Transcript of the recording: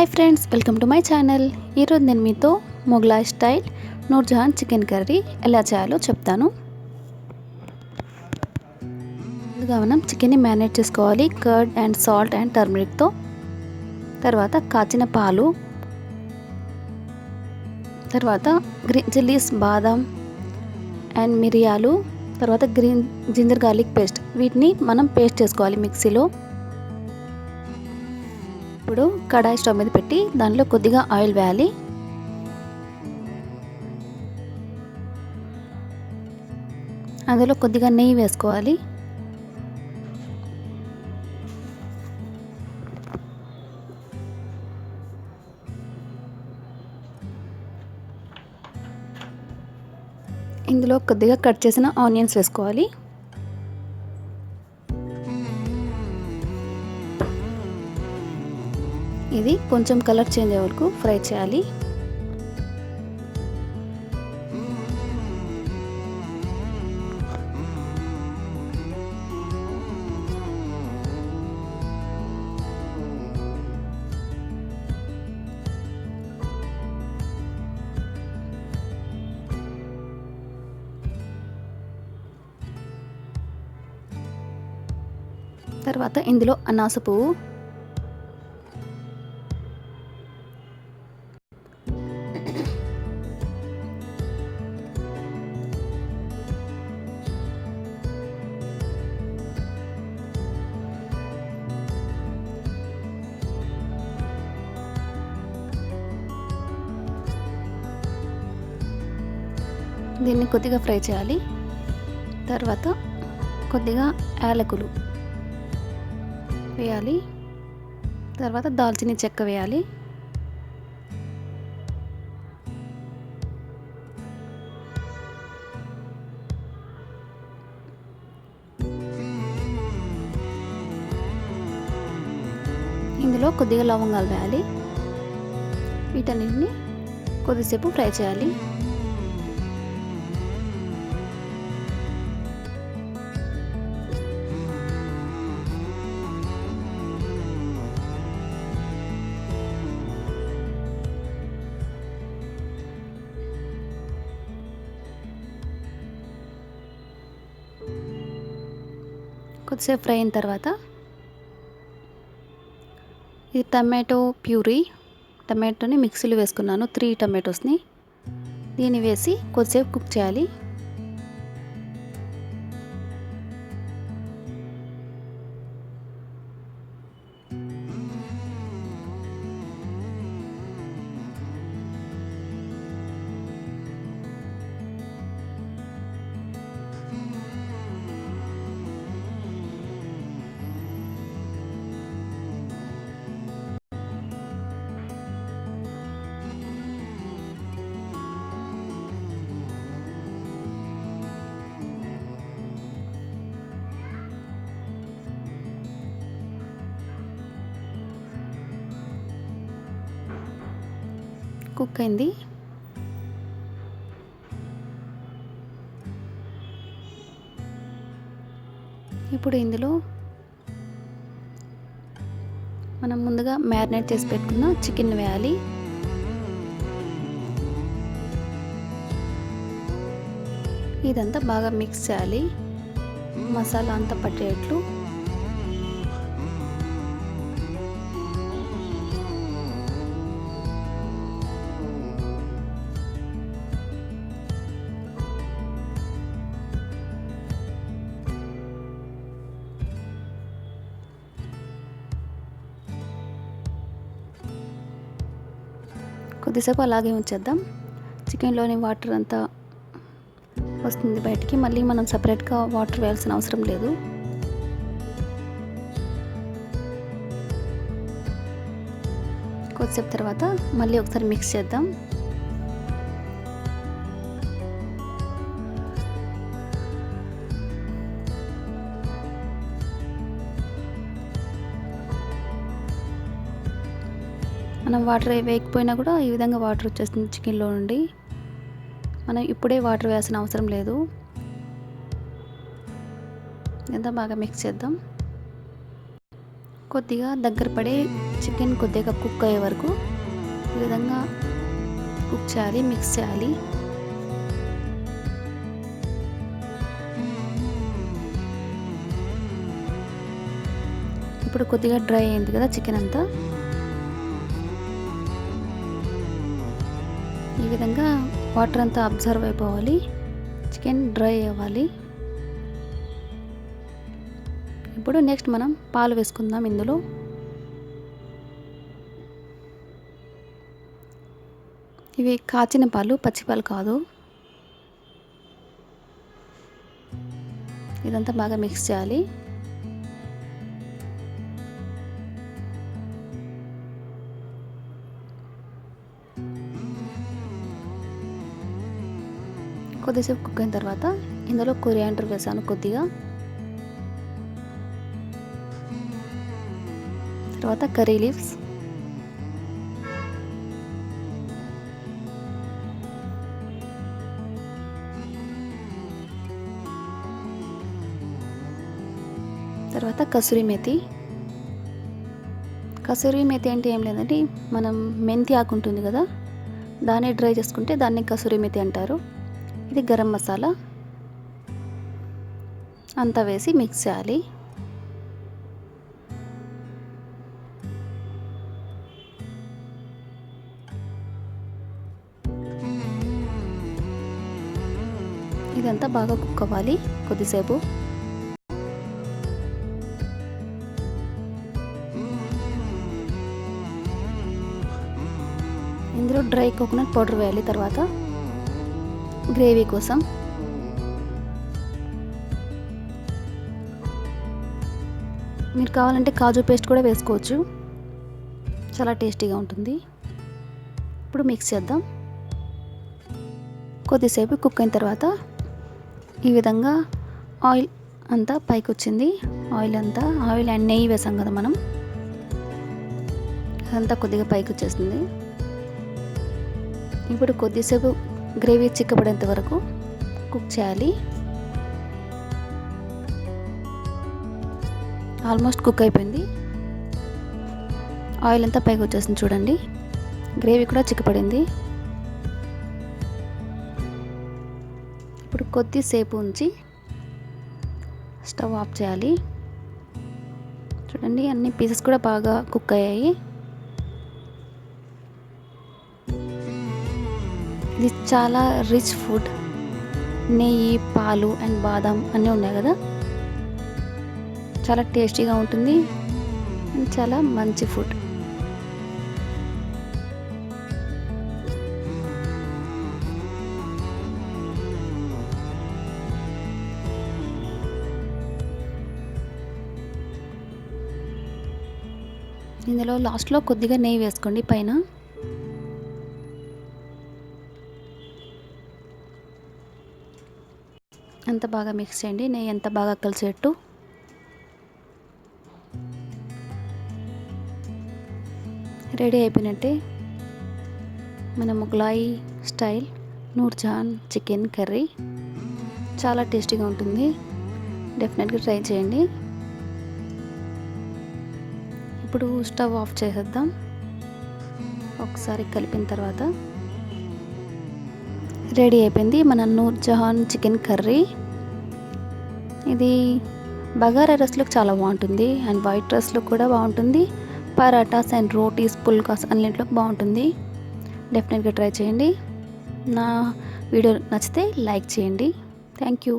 Hi friends, welcome to my channel. ఈరోజు నేను మీతో Mughlai style Noorjahan chicken curry ఎలా చేయాలో చెప్తాను. ముందుగా మనం చికెన్ని మ్యారినేట్ చేసుకోవాలి కర్డ్ అండ్ సాల్ట్ అండ్ టర్మరిక్తో. తర్వాత కాచిన పాలు, తర్వాత గ్రీన్ చిల్లీస్, బాదం అండ్ మిరియాలు, తర్వాత గ్రీన్ జింజర్ గార్లిక్ పేస్ట్, వీటిని మనం పేస్ట్ చేసుకోవాలి మిక్సీలో. ఇప్పుడు కడాయి స్టవ్ మీద పెట్టి దాంట్లో కొద్దిగా ఆయిల్ వేయాలి. అందులో కొద్దిగా నెయ్యి వేసుకోవాలి. ఇందులో కొద్దిగా కట్ చేసిన ఆనియన్స్ వేసుకోవాలి. ఇది కొంచెం కలర్ చేంజ్ అయ్యే వరకు ఫ్రై చేయాలి. తర్వాత ఇందులో అనాస పువ్వు, దీన్ని కొద్దిగా ఫ్రై చేయాలి. తర్వాత కొద్దిగా యాలకులు వేయాలి. తర్వాత దాల్చిన చెక్క వేయాలి. ఇందులో కొద్దిగా లవంగాలు వేయాలి. వీటన్నిటిని కొద్దిసేపు ఫ్రై చేయాలి. కొద్దిసేపు ఫ్రై అయిన తర్వాత ఇది టమాటో ప్యూరీ, టమాటోని మిక్సీలో వేసుకున్నాను 3 టమాటోస్ని. దీన్ని వేసి కొద్దిసేపు కుక్ చేయాలి. కుక్ అయింది. ఇప్పుడు ఇందులో మనం ముందుగా మ్యారినేట్ చేసి పెట్టుకున్న చికెన్ వేయాలి. ఇదంతా బాగా మిక్స్ చేయాలి, మసాలా అంతా పట్టేట్లు. కొద్దిసేపు అలాగే ఉంచేద్దాం. చికెన్లోని వాటర్ అంతా వస్తుంది బయటికి. మళ్ళీ మనం సపరేట్గా వాటర్ వేయాల్సిన అవసరం లేదు. కొద్దిసేపు తర్వాత మళ్ళీ ఒకసారి మిక్స్ చేద్దాం. మనం వాటర్ వేయకపోయినా కూడా ఈ విధంగా వాటర్ వచ్చేస్తుంది చికెన్లో నుండి. మనం ఇప్పుడే వాటర్ వేయాల్సిన అవసరం లేదు. ఇదంతా బాగా మిక్స్ చేద్దాం. కొద్దిగా దగ్గర పడే చికెన్ కొద్దిగా కుక్ అయ్యే వరకు ఈ విధంగా కుక్ చేయాలి, మిక్స్ చేయాలి. ఇప్పుడు కొద్దిగా డ్రై అయింది కదా చికెన్ అంతా. ఈ విధంగా వాటర్ అంతా అబ్జర్వ్ అయిపోవాలి, చికెన్ డ్రై అవ్వాలి. ఇప్పుడు నెక్స్ట్ మనం పాలు వేసుకుందాం ఇందులో. ఇవి కాచిన పాలు, పచ్చి పాలు కాదు. ఇదంతా బాగా మిక్స్ చేయాలి. కొద్దిసేపు కుక్ అయిన తర్వాత ఇందులో కొరియాండర్ వేసాను కొద్దిగా. తర్వాత కర్రీ లీవ్స్, తర్వాత కసూరి మేతి. కసూరి మేతి అంటే ఏం లేదండి, మనం మెంతి ఆకు ఉంటుంది కదా, దాన్ని డ్రై చేసుకుంటే దాన్ని కసూరి మేతి అంటారు. ఇది గరం మసాలా అంతా వేసి మిక్స్ చేయాలి. ఇదంతా బాగా కుక్ అవ్వాలి కొద్దిసేపు. ఇందులో డ్రై కోకోనట్ పౌడర్ వేయాలి. తర్వాత గ్రేవీ కోసం మీరు కావాలంటే కాజు పేస్ట్ కూడా వేసుకోవచ్చు, చాలా టేస్టీగా ఉంటుంది. ఇప్పుడు మిక్స్ చేద్దాం. కొద్దిసేపు కుక్ అయిన తర్వాత ఈ విధంగా ఆయిల్ అంతా పైకి వచ్చింది. ఆయిల్ అండ్ నెయ్యి వేసాం కదా మనం, అదంతా కొద్దిగా పైకి వచ్చేసింది. ఇప్పుడు కొద్దిసేపు గ్రేవీ చిక్కబడేంత వరకు కుక్ చేయాలి. ఆల్మోస్ట్ కుక్ అయిపోయింది. ఆయిల్ అంతా పైకి వచ్చేసింది చూడండి. గ్రేవీ కూడా చిక్కపడింది. ఇప్పుడు కొద్దిసేపు ఉంచి స్టవ్ ఆఫ్ చేయాలి. చూడండి, అన్ని పీసెస్ కూడా బాగా కుక్ అయ్యాయి. ఇది చాలా రిచ్ ఫుడ్. నెయ్యి, పాలు అండ్ బాదం అన్నీ ఉన్నాయి కదా, చాలా టేస్టీగా ఉంటుంది అండ్ చాలా మంచి ఫుడ్. ఇందులో లాస్ట్లో కొద్దిగా నెయ్యి వేసుకోండి పైన. అంత బాగా మిక్స్ చేయండి, నెయ్యి అంత బాగా కలిసేట్టు. రెడీ అయిపోయినట్టే మన మొగ్లాయి స్టైల్ నూర్జహాన్ చికెన్ కర్రీ. చాలా టేస్టీగా ఉంటుంది, డెఫినెట్గా ట్రై చేయండి. ఇప్పుడు స్టవ్ ఆఫ్ చేసేద్దాం. ఒకసారి కలిపిన తర్వాత రెడీ అయిపోయింది మన నూర్జహాన్ చికెన్ కర్రీ. ఇది బగారా రైస్లోకి చాలా బాగుంటుంది అండ్ వైట్ రైస్లో కూడా బాగుంటుంది. పరాటాస్ అండ్ రోటీస్, పుల్కాస్ అన్నింటిలోకి బాగుంటుంది. డెఫినెట్గా ట్రై చేయండి. నా వీడియో నచ్చితే లైక్ చేయండి. Thank you.